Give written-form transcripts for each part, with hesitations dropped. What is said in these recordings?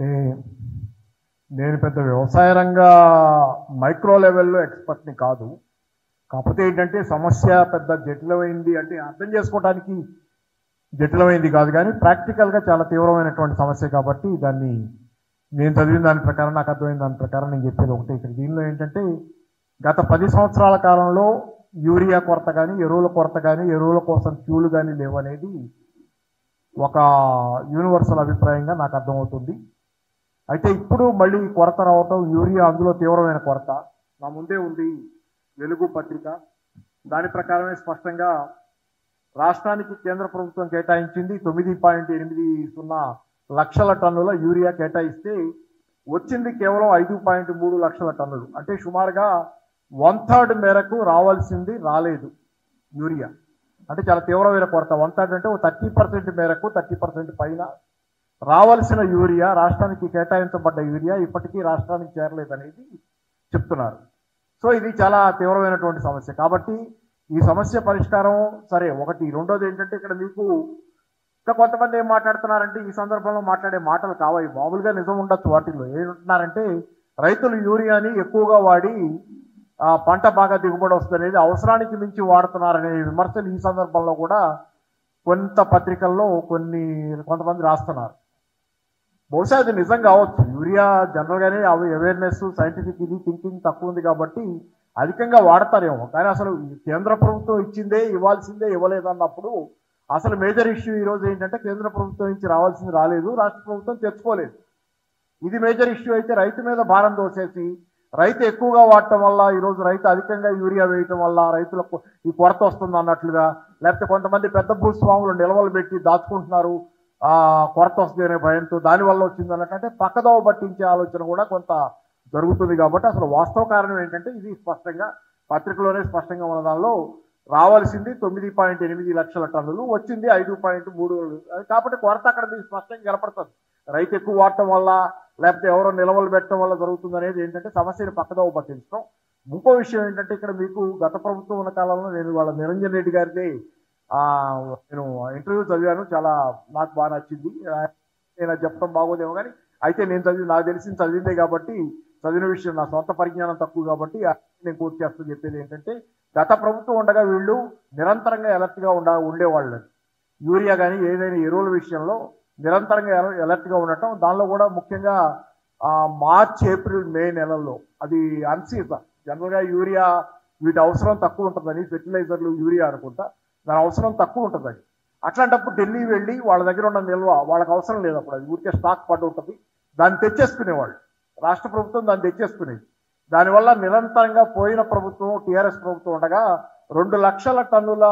అంటే నేను పెద్ద వ్యవసాయ రంగ మైక్రో లెవెల్లో ఎక్స్పర్ట్ని కాదు. కాకపోతే ఏంటంటే సమస్య పెద్ద జటిలమైంది అంటే అర్థం చేసుకోవడానికి జటిలమైంది కాదు, కానీ ప్రాక్టికల్గా చాలా తీవ్రమైనటువంటి సమస్య కాబట్టి దాన్ని నేను చదివిన దాని ప్రకారం, నాకు అర్థమైన దాని ప్రకారం నేను చెప్పేది ఒకటి. ఇక్కడ దీనిలో ఏంటంటే గత 10 సంవత్సరాల కాలంలో యూరియా కొరత కానీ, ఎరువుల కొరత కానీ, ఎరువుల కోసం క్యూలు కానీ లేవనేది ఒక యూనివర్సల్ అభిప్రాయంగా నాకు అర్థమవుతుంది. అయితే ఇప్పుడు మళ్ళీ కొరత రావటం, యూరియా అందులో తీవ్రమైన కొరత. నా ముందే ఉంది వెలుగు పత్రిక, దాని ప్రకారమే స్పష్టంగా రాష్ట్రానికి కేంద్ర ప్రభుత్వం కేటాయించింది 9.80 లక్షల టన్నుల యూరియా కేటాయిస్తే వచ్చింది కేవలం 5.3 లక్షల టన్నులు. అంటే సుమారుగా 1/3 మేరకు రావాల్సింది రాలేదు యూరియా. అంటే చాలా తీవ్రమైన కొరత. 1/3 అంటే 30% మేరకు, 30% పైన రావాల్సిన యూరియా, రాష్ట్రానికి కేటాయించబడ్డ యూరియా ఇప్పటికీ రాష్ట్రానికి చేరలేదనేది చెప్తున్నారు. సో ఇది చాలా తీవ్రమైనటువంటి సమస్య. కాబట్టి ఈ సమస్య పరిష్కారం సరే ఒకటి. రెండోది ఏంటంటే ఇక్కడ మీకు ఇంకా కొంతమంది ఏం మాట్లాడుతున్నారంటే ఈ సందర్భంలో మాట్లాడే మాటలు కావాలి, మామూలుగా నిజం ఉండొచ్చు. వాటిల్లో ఏమంటున్నారంటే రైతులు యూరియాని ఎక్కువగా వాడి పంట బాగా దిగుబడి వస్తుంది, అవసరానికి మించి వాడుతున్నారనే విమర్శలు ఈ సందర్భంలో కూడా కొంత పత్రికల్లో కొంతమంది రాస్తున్నారు. బహుశా అది నిజం కావచ్చు. యూరియా జనరల్గానే అవేర్నెస్, సైంటిఫిక్ ఇది థింకింగ్ తక్కువ ఉంది కాబట్టి అధికంగా వాడతారేమో. కానీ అసలు కేంద్ర ప్రభుత్వం ఇచ్చిందే ఇవ్వాల్సిందే ఇవ్వలేదన్నప్పుడు అసలు మేజర్ ఇష్యూ ఈరోజు ఏంటంటే కేంద్ర ప్రభుత్వం నుంచి రావాల్సింది రాలేదు, రాష్ట్ర ప్రభుత్వం తెచ్చుకోలేదు. ఇది మేజర్ ఇష్యూ అయితే రైతు మీద భారం దోసేసి రైతు ఎక్కువగా వాడటం వల్ల ఈరోజు రైతు అధికంగా యూరియా వేయటం వల్ల రైతులకు ఈ కొరత వస్తుంది అన్నట్లుగా, లేకపోతే కొంతమంది పెద్ద భూస్వాములు నిల్వలు పెట్టి దాచుకుంటున్నారు కొరత వస్తుంది అనే భయంతో, దానివల్ల వచ్చింది అన్నట్టు పక్కదోవ పట్టించే ఆలోచన కూడా కొంత జరుగుతుంది. కాబట్టి అసలు వాస్తవ కారణం ఏంటంటే ఇది స్పష్టంగా పత్రికలోనే స్పష్టంగా ఉన్న దానిలో రావాల్సింది 9.8 లక్షల టన్నులు, వచ్చింది 5.3. కాబట్టి కొరత అక్కడ మీకు స్పష్టంగా కనపడుతుంది. రైతు ఎక్కువ వాడటం వల్ల లేకపోతే ఎవరో నిల్వలు పెట్టడం వల్ల జరుగుతుంది అనేది ఏంటంటే సమస్యను పక్కదోవ పట్టించడం. ఇంకో విషయం ఏంటంటే ఇక్కడ మీకు గత ప్రభుత్వం ఉన్న కాలంలో నేను వాళ్ళ నిరంజన్ రెడ్డి గారిది నేను ఇంటర్వ్యూ చదివాను, చాలా నాకు బాగా నచ్చింది. నేను చెప్పడం బాగోదేమో కానీ అయితే నేను నాకు తెలిసింది చదివిందే కాబట్టి, చదివిన విషయం నా సొంత పరిజ్ఞానం తక్కువ కాబట్టి నేను కోర్టు చేస్తూ చెప్పేది ఏంటంటే గత ప్రభుత్వం ఉండగా వీళ్ళు నిరంతరంగా ఎలర్ట్గా ఉండేవాళ్ళు. యూరియా కానీ ఏదైనా ఎరువుల విషయంలో నిరంతరంగా ఎలర్ట్గా ఉండటం, దానిలో కూడా ముఖ్యంగా మార్చ్, ఏప్రిల్, మే నెలల్లో అది అన్సీజన్. జనరల్గా యూరియా వీటి అవసరం తక్కువ ఉంటుందని, ఫెర్టిలైజర్లు యూరియా అనుకుంటా దాని అవసరం తక్కువ ఉంటుందని, అట్లాంటప్పుడు ఢిల్లీ వెళ్ళి వాళ్ళ దగ్గర ఉన్న నిల్వ వాళ్ళకి అవసరం లేదు, అప్పుడు అది ఊరికే స్టాక్ పడి ఉంటుంది, దాన్ని తెచ్చేసుకునేవాళ్ళు. రాష్ట్ర ప్రభుత్వం దాన్ని తెచ్చేసుకునేది. దానివల్ల నిరంతరంగా పోయిన ప్రభుత్వం టీఆర్ఎస్ ప్రభుత్వం ఉండగా 2 లక్షల టన్నుల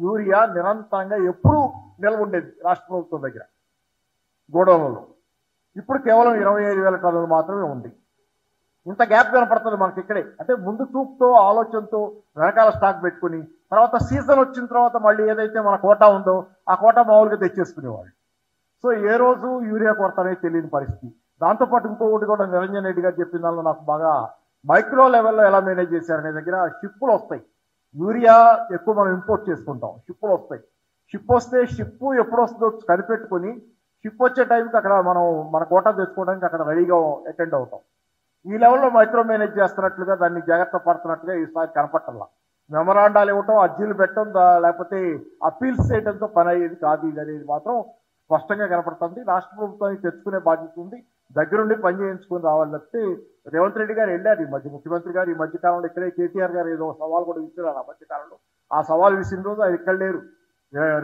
యూరియా నిరంతరంగా ఎప్పుడూ నిల్వ ఉండేది రాష్ట్ర ప్రభుత్వం దగ్గర గోడౌన్లలో. ఇప్పుడు కేవలం 25,000 టన్నులు మాత్రమే ఉంది. ఇంత గ్యాప్ కనపడుతుంది మనకి ఇక్కడే. అంటే ముందు చూపుతో, ఆలోచనతో వెనకాల స్టాక్ పెట్టుకుని తర్వాత సీజన్ వచ్చిన తర్వాత మళ్ళీ ఏదైతే మన కోటా ఉందో ఆ కోటా మామూలుగా తెచ్చేసుకునేవాళ్ళు. సో ఏ రోజు యూరియా కొరత అనేది తెలియని పరిస్థితి. దాంతోపాటు ఇంకొకటి కూడా నిరంజన్ రెడ్డి గారు చెప్పిన దానిలో నాకు బాగా మైక్రో లెవెల్లో ఎలా మేనేజ్ చేశారనే దగ్గర షిప్పులు వస్తాయి. యూరియా ఎక్కువ మనం ఇంపోర్ట్ చేసుకుంటాం, షిప్పులు వస్తాయి. షిప్ వస్తే షిప్పు ఎప్పుడు వస్తుందో కనిపెట్టుకుని షిప్ వచ్చే టైంకి అక్కడ మనం మన కోటా తెచ్చుకోవడానికి అక్కడ రెడీగా అటెండ్ అవుతాం. ఈ లెవెల్లో మైక్రో మేనేజ్ చేస్తున్నట్లుగా, దాన్ని జాగ్రత్త పడుతున్నట్టుగా ఈసారి కనపట్టాల. మెమరాండాలు ఇవ్వటం, అర్జీలు పెట్టడం, లేకపోతే అప్పీల్స్ చేయడంతో పని అయ్యేది కాదు ఇది అనేది మాత్రం స్పష్టంగా కనపడుతుంది. రాష్ట్ర ప్రభుత్వానికి తెచ్చుకునే బాధ్యత ఉంది, దగ్గరుండి పని చేయించుకుని రావాలి. తప్పితే రేవంత్ రెడ్డి గారు వెళ్ళారు ఈ మధ్య, ముఖ్యమంత్రి గారు ఈ మధ్యకాలంలో ఇక్కడే కేటీఆర్ గారు ఏదో సవాల్ కూడా విసిరారు ఆ మధ్యకాలంలో. ఆ సవాల్ విసిరిన రోజు అది ఇక్కడ లేరు,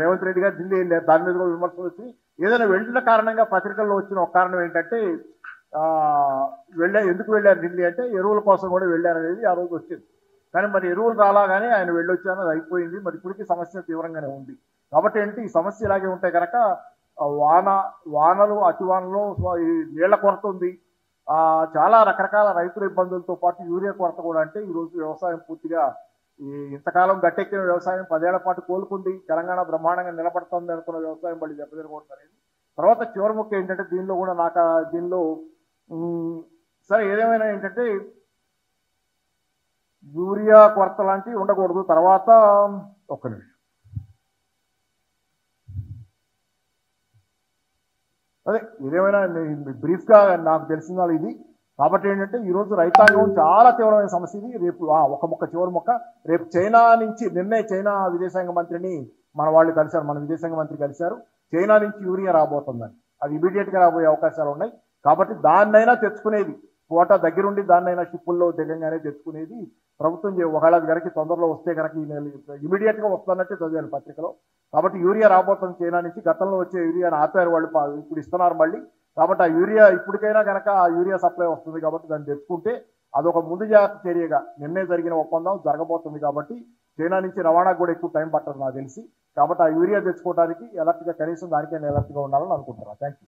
రేవంత్ రెడ్డి గారు ఢిల్లీ వెళ్ళారు. దాని మీద కూడా విమర్శలు వచ్చి ఏదైనా వెళ్ళిన కారణంగా పత్రికల్లో వచ్చిన ఒక కారణం ఏంటంటే ఎందుకు వెళ్ళారు ఢిల్లీ అంటే ఎరువుల కోసం కూడా వెళ్ళారు అనేది ఆ రోజు వచ్చింది. కానీ మరి ఎరువులు రాలాగానే ఆయన వెళ్ళొచ్చాను, అది అయిపోయింది. మరి ఇప్పటికీ సమస్య తీవ్రంగానే ఉంది. కాబట్టి ఏంటి ఈ సమస్య ఇలాగే ఉంటే కనుక వానలు, అతివానలు, ఈ నీళ్ల కొరత ఉంది, చాలా రకరకాల రైతుల ఇబ్బందులతో పాటు యూరియా కొరత కూడా. అంటే ఈరోజు వ్యవసాయం పూర్తిగా ఇంతకాలం గట్టెక్కిన వ్యవసాయం 10 ఏళ్ల పాటు కోలుకుంది, తెలంగాణ బ్రహ్మాండంగా నిలబడుతుంది అనుకున్న వ్యవసాయం మళ్ళీ దెబ్బతినకూడదు అనేది. తర్వాత చివరి ముఖ్యం ఏంటంటే దీనిలో కూడా దీనిలో సరే ఏదేమైనా ఏంటంటే యూరియా కొరత లాంటివి ఉండకూడదు. తర్వాత ఒక్క నిమిషం అదే ఇదేమైనా బ్రీఫ్గా నాకు తెలిసిన వాళ్ళు ఇది. కాబట్టి ఏంటంటే ఈరోజు రైతాంగం చాలా తీవ్రమైన సమస్య ఇది. రేపు ఒక మొక్క చివరి మొక్క రేపు చైనా నుంచి నిన్నే చైనా విదేశాంగ మంత్రిని మన వాళ్ళు కలిశారు, మన విదేశాంగ మంత్రి కలిశారు. చైనా నుంచి యూరియా రాబోతుందని, అది ఇమీడియట్గా రాబోయే అవకాశాలు ఉన్నాయి. కాబట్టి దాన్నైనా తెచ్చుకునేది, కోట దగ్గరుండి దాన్నైనా షిప్పుల్లో దిగంగానే తెచ్చుకునేది ప్రభుత్వం ఒకవేళ అది కనుక తొందరలో వస్తే కనుక ఈ నెల ఇమీడియట్గా వస్తున్నట్టే చదివాను పత్రికలో. కాబట్టి యూరియా రాబోతుంది చైనా నుంచి. గతంలో వచ్చే యూరియాని ఆపారు వాళ్ళు, ఇప్పుడు ఇస్తున్నారు మళ్ళీ. కాబట్టి ఆ యూరియా ఇప్పటికైనా కనుక ఆ యూరియా సప్లై వస్తుంది కాబట్టి దాన్ని తెచ్చుకుంటే అదొక ముందు జాగ్రత్త చర్యగా నిన్నే జరిగిన ఒప్పందం జరగబోతుంది. కాబట్టి చైనా నుంచి రవాణాకు కూడా ఎక్కువ టైం పట్టదు నాకు తెలిసి. కాబట్టి ఆ యూరియా తెచ్చుకోవడానికి ఎలర్ట్గా, కనీసం దానికైనా ఎలర్ట్గా ఉండాలని అనుకుంటున్నాను. Thank you.